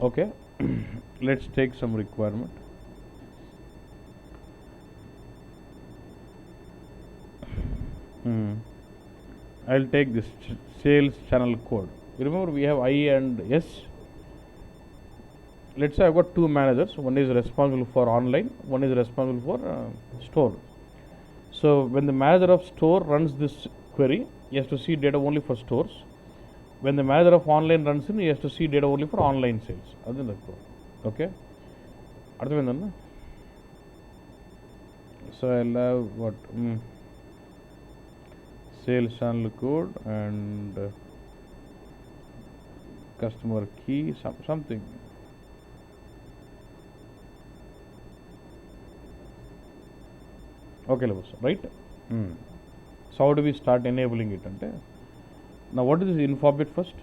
Okay. Let's take some requirement. I'll take this sales channel code. You remember we have I and S. Let's say I've got two managers. One is responsible for online, one is responsible for store. So when the manager of store runs this query, he has to see data only for stores. When the manager of online runs in, he has to see data only for online sales. That's the code. Okay. అర్థమైందన్న. So I'll have what sales channel code and customer key, something. Okay, levels, right? So how do we start enabling it? Ante now what is this info bit first?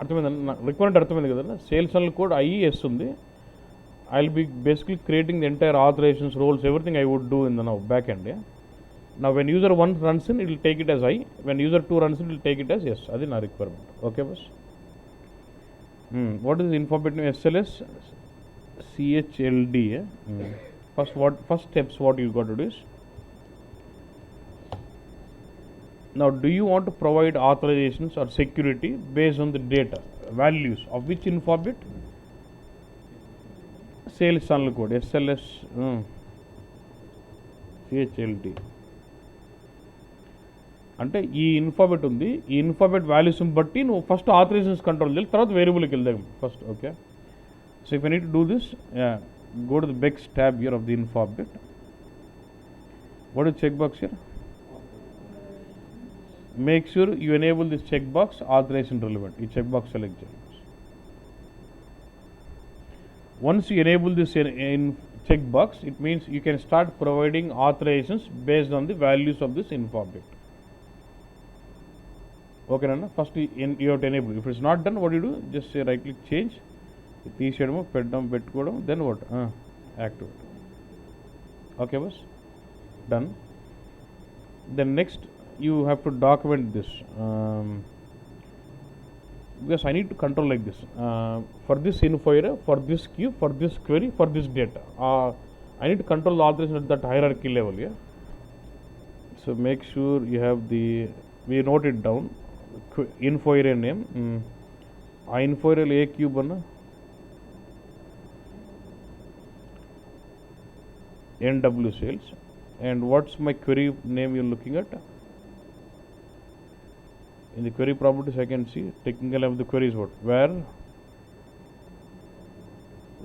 అర్థమైందన్న, requirement అర్థమైంది కదన్నా. Sales channel code is ఉంది. I'll be basically creating the entire authorizations, roles, everything I would do in the now back end. Yeah? Now when user 1 runs in, it will take it as I. When user 2 runs in, it will take it as yes. That is our requirement. Okay, boss. What is the info bit name? SLS CHLD. Yeah? First steps what you got to do is, now do you want to provide authorizations or security based on the data values of which info bit? Sales channel code SLS CHLT అంటే ఈ ఇన్ఫాబెట్ ఉంది. ఈ ఇన్ఫాబెట్ వాల్యూస్ని బట్టి నువ్వు first authorisations control చేయాలి, తర్వాత వేరియబుల్కి వెళ్దాం first. Okay. So if I need to do this, go to the బెక్స్ ట్యాబ్ హియర్ ఆఫ్ ది ఇన్ఫాబెట్. What is check box here? Make sure you enable this check box authorisation relevant. ఈ check box select చేయాలి. Once you enable this in checkbox, it means you can start providing authorizations based on the values of this info object. Okay, Nana? First you have to enable. If it's not done, what do you do? Just say right click, change, తీసేయడము, పెట్టడం, పెట్టుకోవడం, then what? Activate. Okay, boss? Done. Then next you have to document this. Because I need to control like this. For this info area, for this queue, for this query, for this data. I need to control the authorization at that hierarchy level. Yeah. So make sure you have we note it down. Info area name. Info area A cube anna. NW sales. And what's my query name you're looking at? In the query properties, I can see technical of the query is what? Where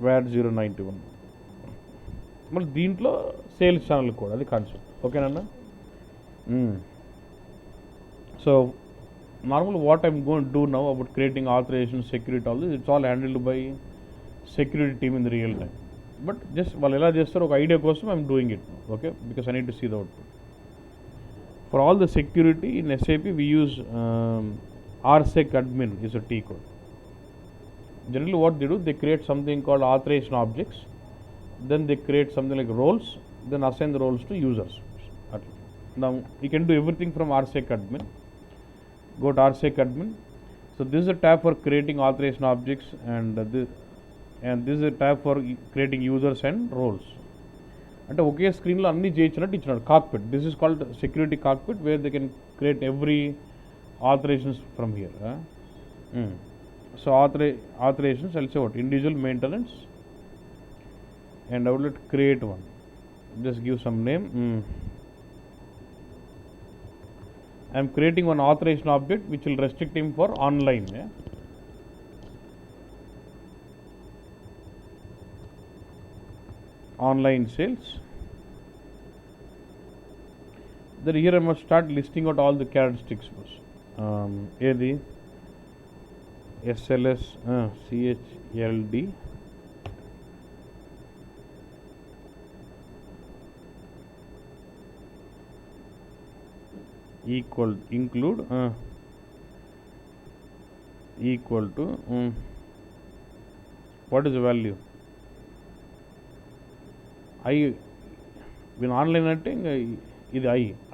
091. మళ్ళీ దీంట్లో sales channel code, అది concept. ఓకేనన్నా. So normal what I'm going to do now about creating authorisation, security, all this it's all handled by security team in the real time. But just వాళ్ళు ఎలా చేస్తారో ఒక idea కోసం I'm doing it. Okay, because I need to see the output. For all the security in SAP, we use RSec admin is a T code. Generally what they do, they create something called authorization objects, then they create something like roles, then assign the roles to users. Now you can do everything from RSec admin. Go to RSec admin. So this is a tab for creating authorization objects, and this is a tab for creating users and roles. అంటే ఒకే స్క్రీన్లో అన్నీ చేయించినట్టు ఇచ్చినాడు. Cockpit, this is called security cockpit, where they can create every authorisations from here. So authorisations I'll say what? Individual maintenance, and I would let create one. Just give some name. I'm creating one authorisation object which will restrict him for online. Online sales. Then here I must start listing out all the characteristics. AD SLS CHLD equal include equal to what is the value? I when online అంటే ఇది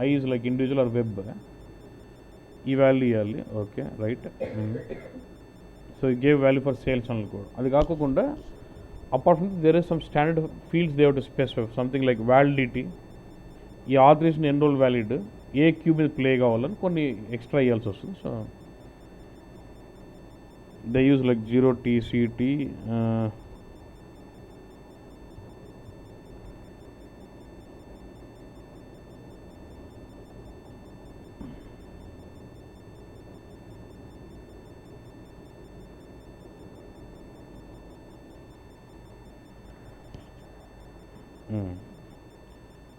I is like individual or web. ఈ value ఇవ్వాలి. Okay, right. So ఈ gave value for sales channel code. అది కాకుండా apart from there is some standard fields they have to specify something like validity, ఈ authorisation ఎన్ని రోజులు valid, ఏ క్యూ మీద ప్లే కావాలని కొన్ని ఎక్స్ట్రా ఇవ్వాల్సి వస్తుంది. So they use like 0TCT,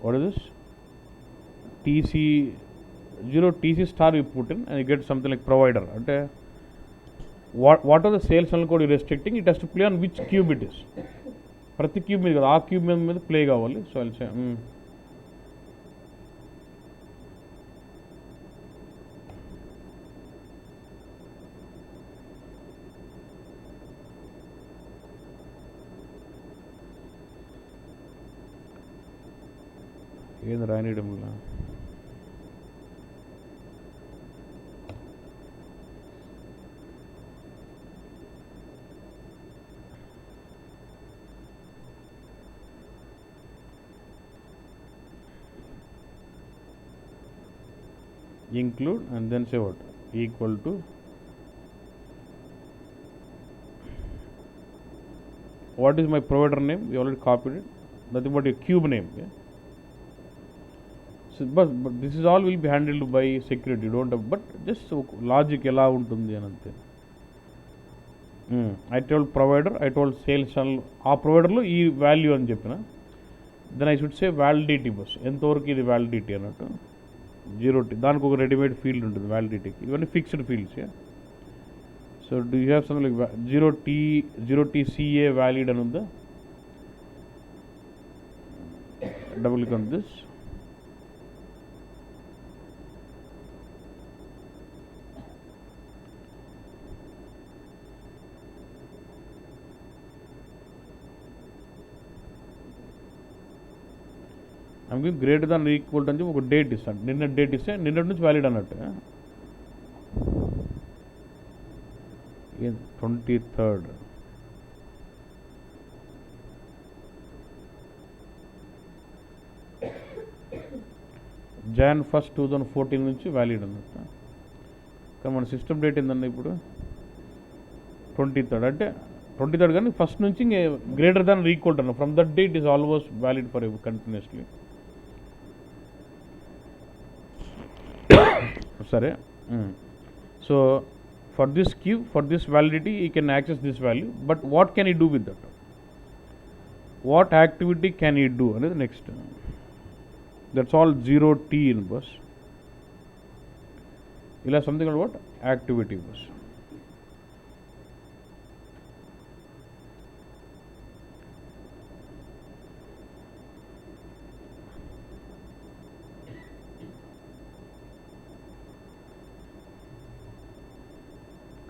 what is this? TC star you put in and you get something like provider. అంటే what are the sales channel code you're restricting, it has to play on which cube it is. ప్రతి cube మీద కదా, ఆ cube మీద play కావాలి. So I'll say ఏంది రాయనీయడం వల్ల include and then say what equal to what is my provider name, you already copied it, nothing but your cube name. Yeah? So, but this is all will be handled by security, you don't have, but just logic ఎలా ఉంటుంది అని అంతే. I told provider, I told sales channel, ఆ ప్రొవైడర్లో ఈ value అని చెప్పిన, then I should say validity బస్ ఎంతవరకు ఇది వ్యాలిడిటీ అన్నట్టు. 0T దానికి ఒక రెడీమేడ్ ఫీల్డ్ ఉంటుంది వ్యాలిడిటీకి, ఇవన్నీ fixed fields. So do you have something like 0TCA valid అని ఉందా, double click on this. I'm giving greater than equal అని చెప్పి ఒక డేట్ ఇస్తాను, నిన్న డేట్ ఇస్తే నిన్నటి నుంచి వ్యాలిడ్ అన్నట్టు. 23rd Jan 1st 2014 నుంచి వ్యాలిడ్ అన్నట్టు. కానీ మన సిస్టమ్ డేట్ ఏందన్న ఇప్పుడు 23rd, అంటే 23rd కానీ ఫస్ట్ నుంచి గ్రేటర్ దాన్ ఈక్వల్ అన్న, from that date is almost valid for ever continuously. సరే, so for this cube, for this validity, he can access this value, but what can he do with that? What activity can he do? And the next, that's all 0T in bus. You'll have something called what? Activity bus.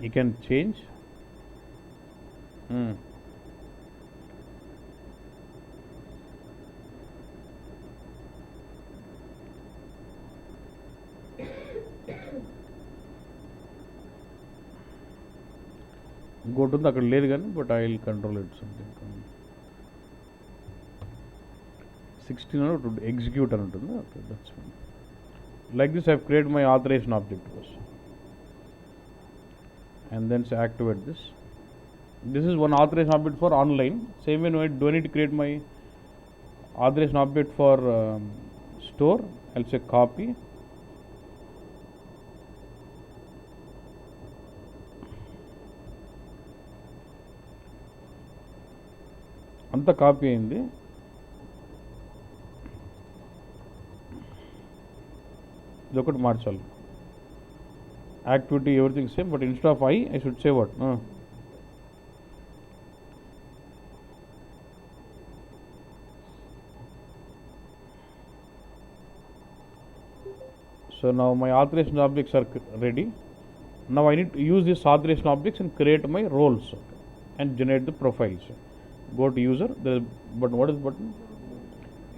You can change. ఇంకోటి ఉంది అక్కడ లేదు కానీ, but I will control it something 16 అని execute అని ఉంటుంది. Okay, that's fine. Like this I have create my authorisation object బస్. And then say activate this. This is one authorization object for online. Same way, no, I don't need to create my authorization object for store. I'll say copy. అంతా copy అయింది. ఇదొకటి మార్చాలి. Activity, everything same, but instead of I should say what? So now my authorization objects are ready. Now I need to use these authorization objects and create my roles and generate the profiles. Go to user, there is button. What is button?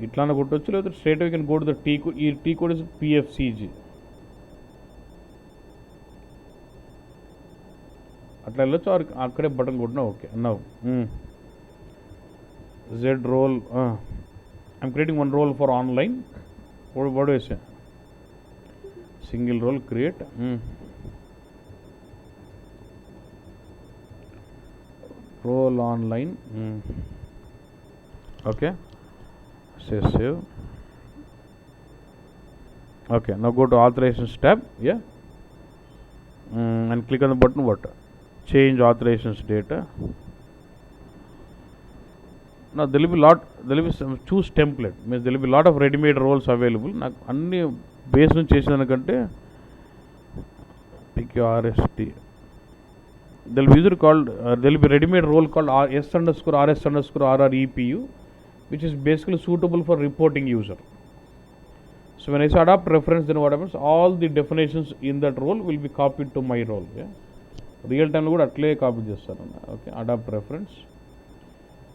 ఇట్లానే కొట్టొచ్చు, లేదా straight away you can go to the T code. ఈ T code is PFCG. అట్లా వెళ్ళొచ్చు అక్కడే button కొట్టినా okay అన్నావు. Z role, I'm creating one role for online. What do I say? Single role create. Role online. Okay. Say save. Okay. Now go to authorizations tab. Yeah. And click on the button. What? Change authorizations data. Now there will be some choose template. Means there will be lot of ready-made roles available. నాకు అన్ని base నుంచి చేసేదానికంటే pick your RST. There will be user called there will be ready-made role called S_RS_RR_EPU, which is basically suitable for reporting user. So when I say adapt reference, then what happens? All the definitions in that role will be copied to my role. Yeah, real time lo kuda atle copy chestaru. Okay, adapt reference.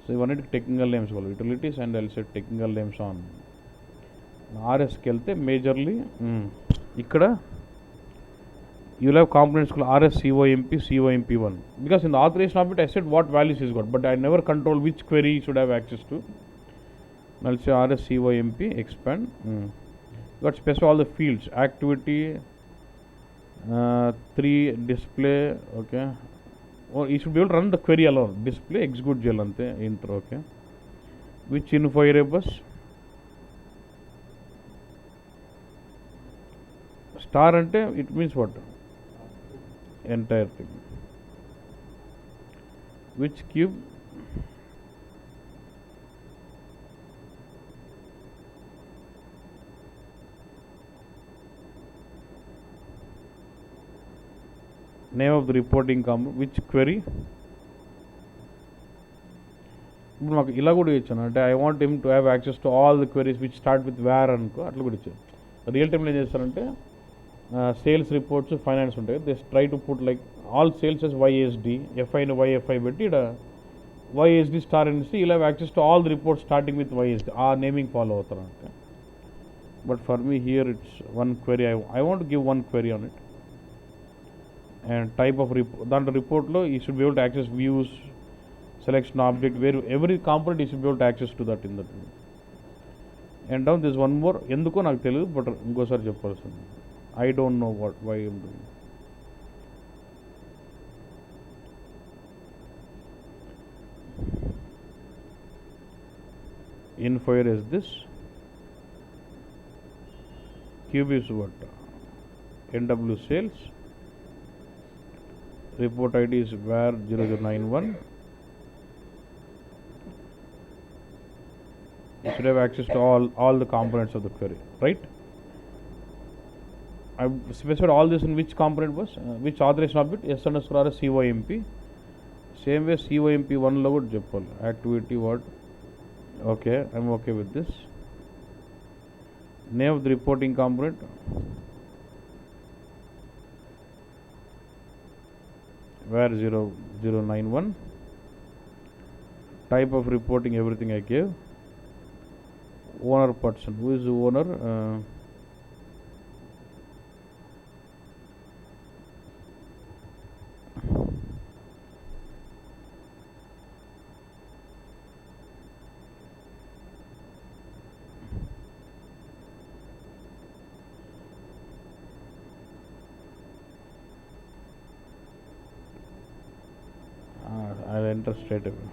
So ఇవన్నీ technical names వాళ్ళు utilities and I'll set technical names on. ఆర్ఎస్కి వెళ్తే majorly ఇక్కడ you will have components called RS COMP COMP1 because in the authorization of it I said what values is got, but I never control which query you should have access to. I'll say RS COMP expand. Got specify all the fields, activity, 3 display. Okay, or you should be able to run the query alone. Display execute gel ante intro. Okay, which info rebus star ante it means what? Entire thing. Which cube? Name of the reporting component. Which query? ఇప్పుడు మాకు ఇలా కూడా ఇచ్చాను అంటే I want him to have access to all the queries which start with where అనుకో అట్లా కూడా ఇచ్చాను. రియల్ టైంలో ఏం చేస్తారంటే సేల్స్ రిపోర్ట్స్ ఫైనాన్స్ ఉంటాయి. They try to put like all sales S YSD ఎఫ్ఐని వైఎఫ్ఐ పెట్టి ఇక్కడ వైఎస్డి స్టార్ అనేసి ఇలా access to all the reports starting with YSD ఆ నేమింగ్ ఫాలో అవుతారు అంటే. But for me here it's one query. I want give one query on it and type of దాంట్లో రిపోర్ట్లో ఈ should be able to access views, selection object, where every component is able to access to that in that. And down there is one more enduko naaku teladu but ingosari cheppalsindi. I don't know why I am doing. Info here is this. Cube is what? NW sales. Report ID is var 0091. You should have access to all the components of the query, right? I specified all this in which component was which authorization object S_RS COMP. Same way COMP1 lo kuda cheppali activity what. Okay, I'm okay with this. Name of the reporting component var 0091. Type of reporting everything I gave. Owner person, who is the owner? I'll enter straight away.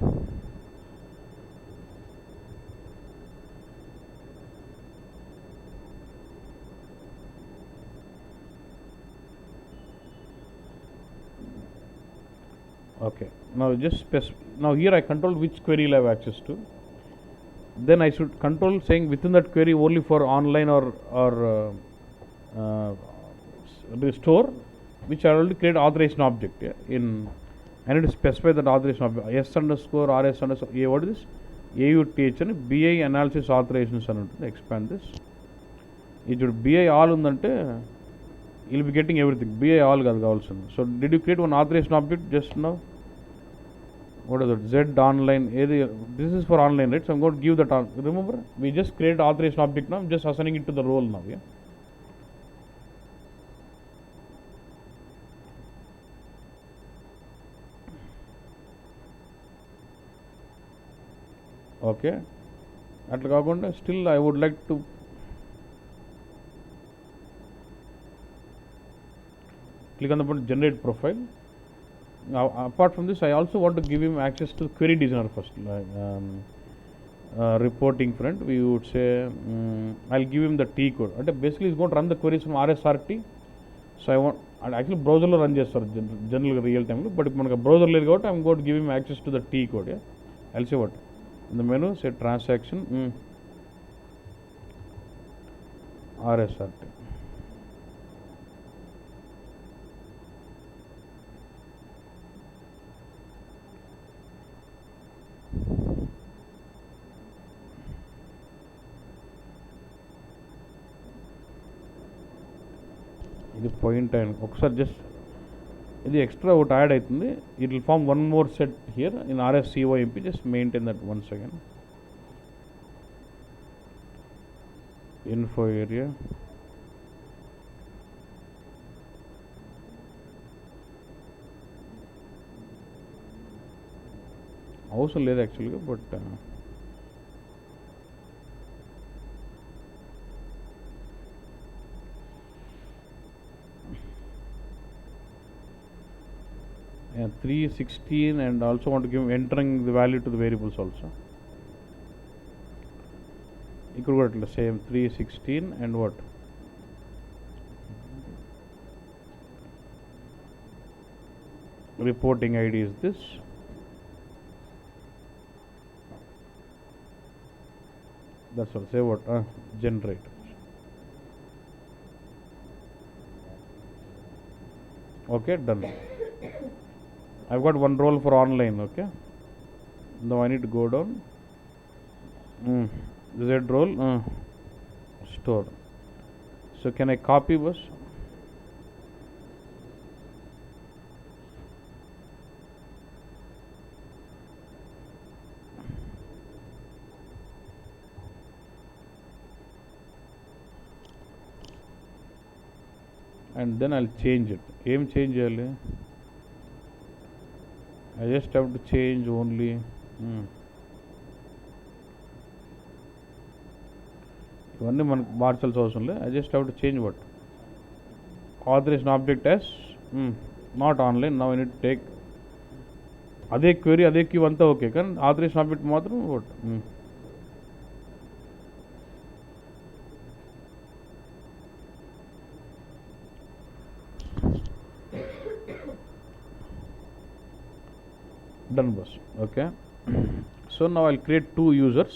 Okay, now just now here I control which query I have access to. Then I should control saying within that query only for online or store, which I already create authorization object. Yeah, I need to specify that authorization object S_RS_A. What is this? AUTH and BI analysis authorizations and expand this. It should BI all undante you'll be getting everything. BI all కావాల్సింది. So did you create one authorization object just now? What is it? Z online. This is for online, right? So I'm going to give that. Remember, we just created authorization object now. I'm just assigning it to the role now. Yeah. Okay, అట్లా కాకుండా still I would like to click on the button generate profile. Now apart from this, I also want to give him access to query designer first, like reporting front. We would say I'll give him the T code. అంటే basically he's going to run the queries from RSRT. So I want, and actually బ్రౌజర్లో run చేస్తారు జనరల్గా real టైంలో, but మనకు browser లేదు కాబట్టి I'm got give him access to the t code. I'll say what in the menu say transaction RSRT. ఇది point and ఒకసారి just ఇది ఎక్స్ట్రా ఒకటి యాడ్ అవుతుంది. It will form one more set here in RSCOMP. Just maintain that once again. Info area అవసరం లేదు యాక్చువల్గా, but yeah, 316, and also want to give entering the value to the variables also. Equal what? Same 316 and what? Reporting ID is this. That's all. Say what? Generate. Okay, done. I've got one role for online. Okay, now I need to go down. Z role store. So can I copy bus? And then I'll change it. Aim change చేయాలి. I just have to change only ఇవన్నీ మనకు మార్చాల్సిన అవసరం లేదు. I just have to change what authorization object as not online. Now I need to take అదే query అదే queue అంతా okay, కానీ authorization object మాత్రం what done bus. Okay, so now I'll create two users.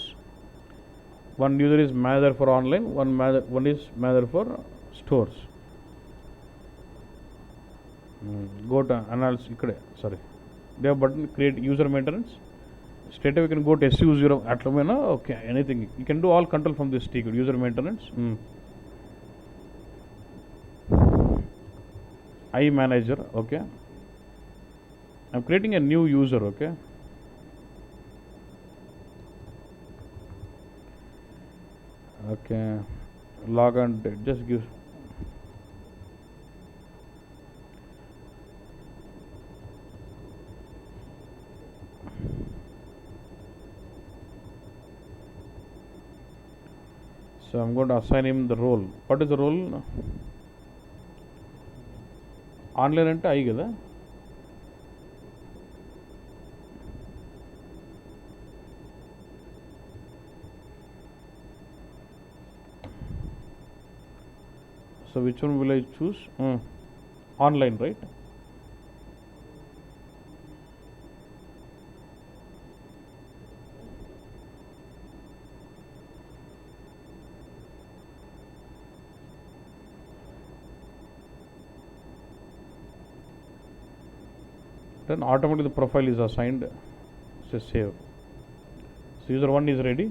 One user is manager for online, one is manager for stores. Go to analysis ikkade, sorry, they have button create user maintenance. Straight away we can go to SU0 atlamena. Okay, anything you can do, all control from this T code. User maintenance, I manager. Okay, I'm creating a new user. Okay, okay, log on date, just give so I'm going to assign him the role. What is the role? Online ante I kada. So which one will I choose? Online, right? Then automatically the profile is assigned. Say save. So user 1 is ready.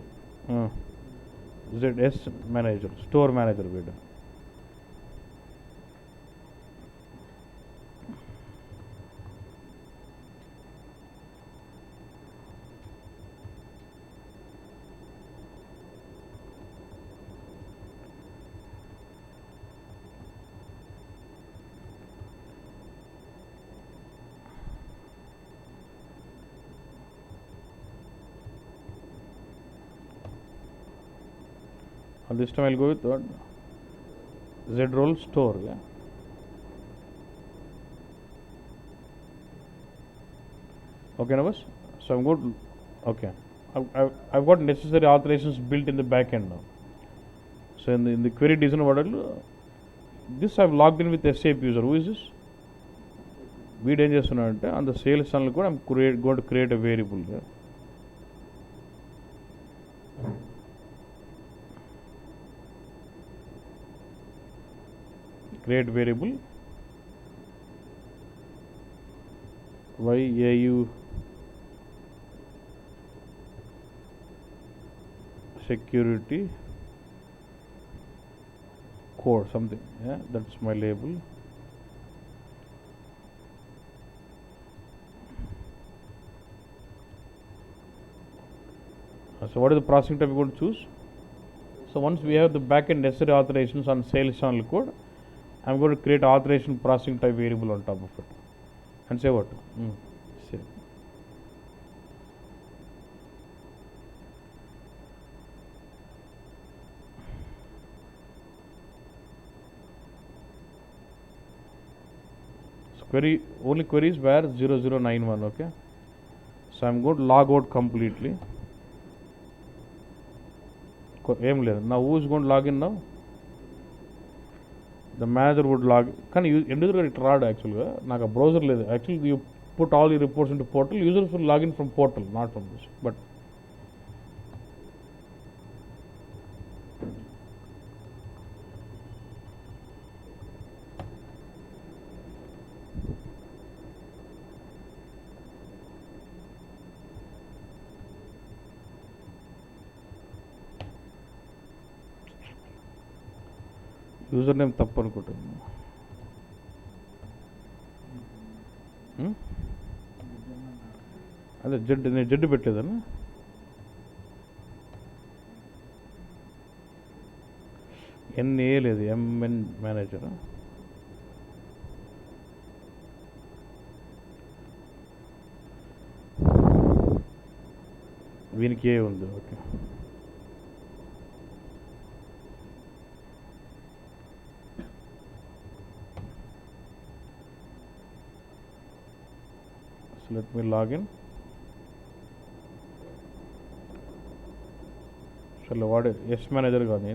ZS manager, store manager video. This time I'll go with what? Z role store. Yeah. Okay, now boss. So I'm good. Okay. I've got necessary authorizations built in the back end now. So in the query design model, this I've logged in with SAP user. Who is this? వీడు ఏం చేస్తున్నాడంటే on the sales channel కూడా I'm going to create a variable. Create variable YAU security code something. Yeah, that's my label. So what is the processing type we're going to choose? So once we have the backend necessary authorizations on sales channel code, I'm going to create authorization processing type variable on top of it and say what? Save. So only queries where 0091. Okay. So I'm going to log out completely. ఏం లేదు. నా who is going to log in now? The manager would log. కానీ ఎందుకు ఇట్లా రాడు యాక్చువల్గా? నాకు ఆ బ్రౌజర్ లేదు. యాక్చువల్లీ యూ పుట్ ఆల్ ఈ reports in to portal. Users will login from portal, not from this. But user name తప్పు అనుకుంటాను. అదే నేను జడ్డు పెట్టలేదన్నా. NA లేదు, MN మేనేజర్. వీనికి ఏ ఉంది. Okay. Let me log in. చలో వాడు ఎస్ మేనేజర్ కానీ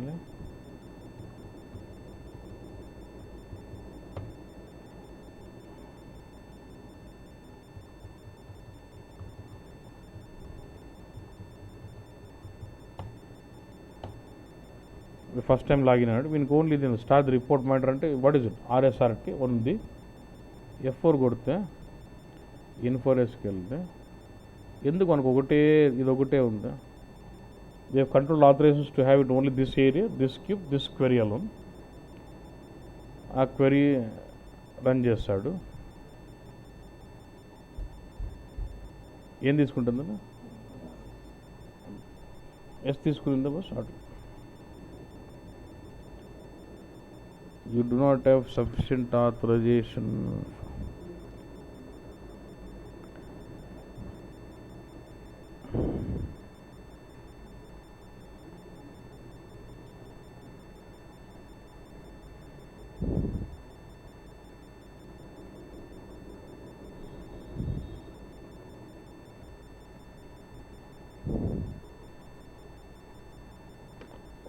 ఫస్ట్ టైం లాగిన్ అన్నాడు. వీనికి ఓన్లీ ఇది స్టార్ట్ రిపోర్ట్ మ్యాటర్ అంటే వాట్ ఇస్ ఇట్? RSRT ఉంది. F4 కొడితే ఇన్ఫోరెస్కి వెళ్తే ఎందుకు మనకు ఇది ఒకటే ఉందా? We have control authorisations to have it only this area, this cube, this query alone. ఆ క్వెరీ రన్ చేస్తాడు. ఏం తీసుకుంటుందా? ఎస్ తీసుకునిందా బస్? అటు you do not have sufficient authorisation.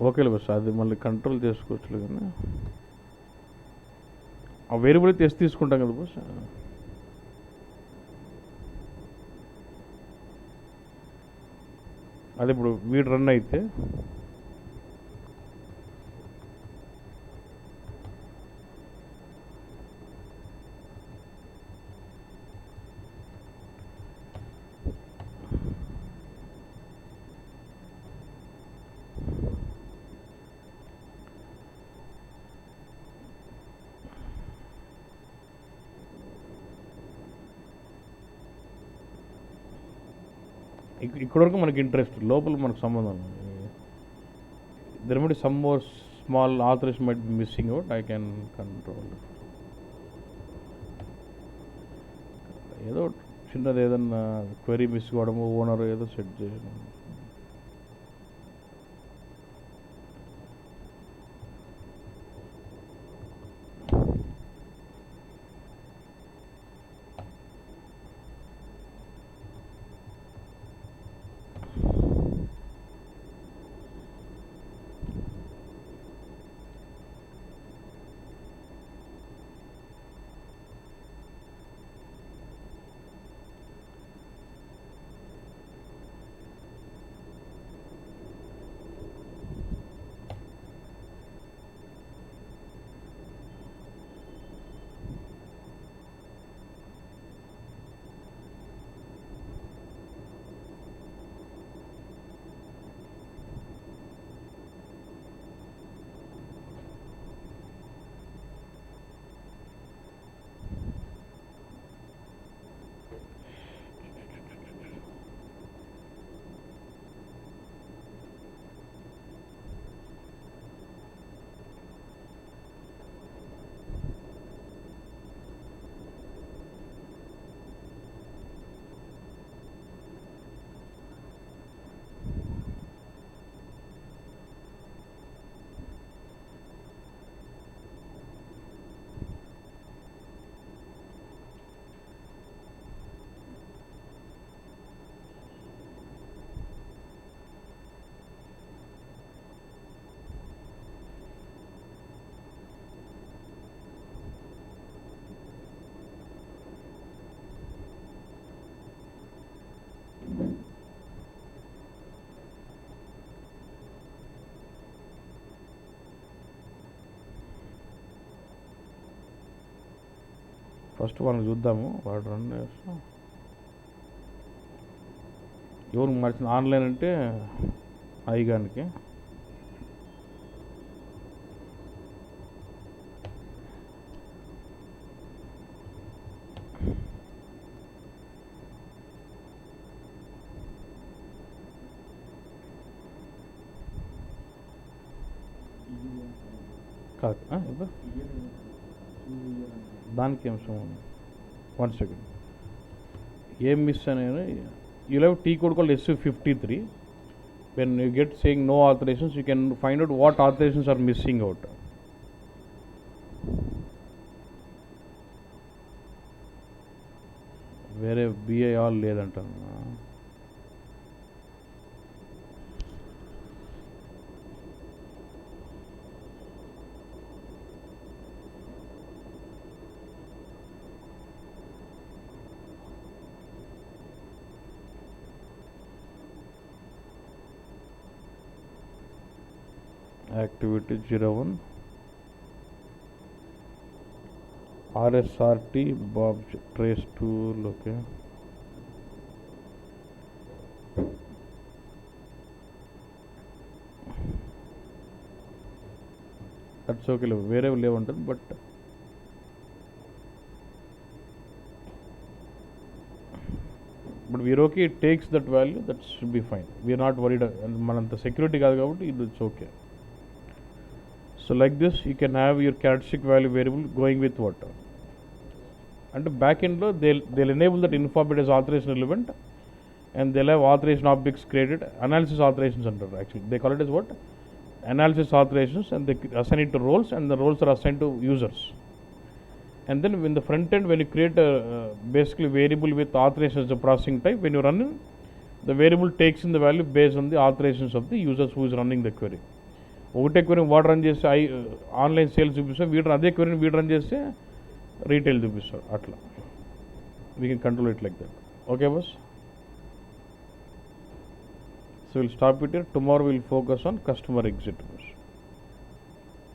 ఓకేలే బస్, అది మళ్ళీ కంట్రోల్ చేసుకోవచ్చు. కానీ ఆ వేరియబుల్ అయితే ఎస్ తీసుకుంటాం కదా బస్. అది ఇప్పుడు వీడు రన్ అయితే ఇక్కడ వరకు మనకి ఇంట్రెస్ట్, లోపల మనకు సంబంధం. There might be some more small authorisation might be missing out. I can control. ఏదో చిన్నది ఏదన్నా క్వెరీ మిస్ కావడము, ఓనర్ ఏదో సెట్ చేయడం. ఫస్ట్ వాళ్ళని చూద్దాము. వాడు రన్ చేస్తాం. ఎవరు మార్చిన ఆన్లైన్ అంటే ఐగానికి. కాదు దానికి ఏం సంబంధం? 1 సెకండ్. ఏం మిస్ అనేది you have T code called SU53. when you get saying no authorizations, you can find out what authorizations are missing out. వేరే BI all లేదంటాను. activity 01 RSRT Bob trace tool. Okay, that's okay. Wherever level ఉంటుంది, but we're okay. It takes that value, that should be fine. We're not worried. మనంత security కాదు కాబట్టి it's okay. So like this, you can have your characteristic value variable going with what? And back end lo they'll enable that informed as authorization element, and they'll have authorization objects created, analysis authorizations under. Actually, they call it as what? Analysis authorizations, and they assign it to roles, and the roles are assigned to users. And then in the front end, when you create a basically variable with authorization as the processing type, when you run it, the variable takes in the value based on the authorizations of the users who is running the query. ఒకటే క్వరీని వాడు run చేస్తే online sales చూపిస్తాం, వీడు అదే క్వరీని వీడు run చేస్తే retail చూపిస్తాడు. అట్లా we can control it like that. Okay boss. So will stop it here. Tomorrow will focus on customer exit.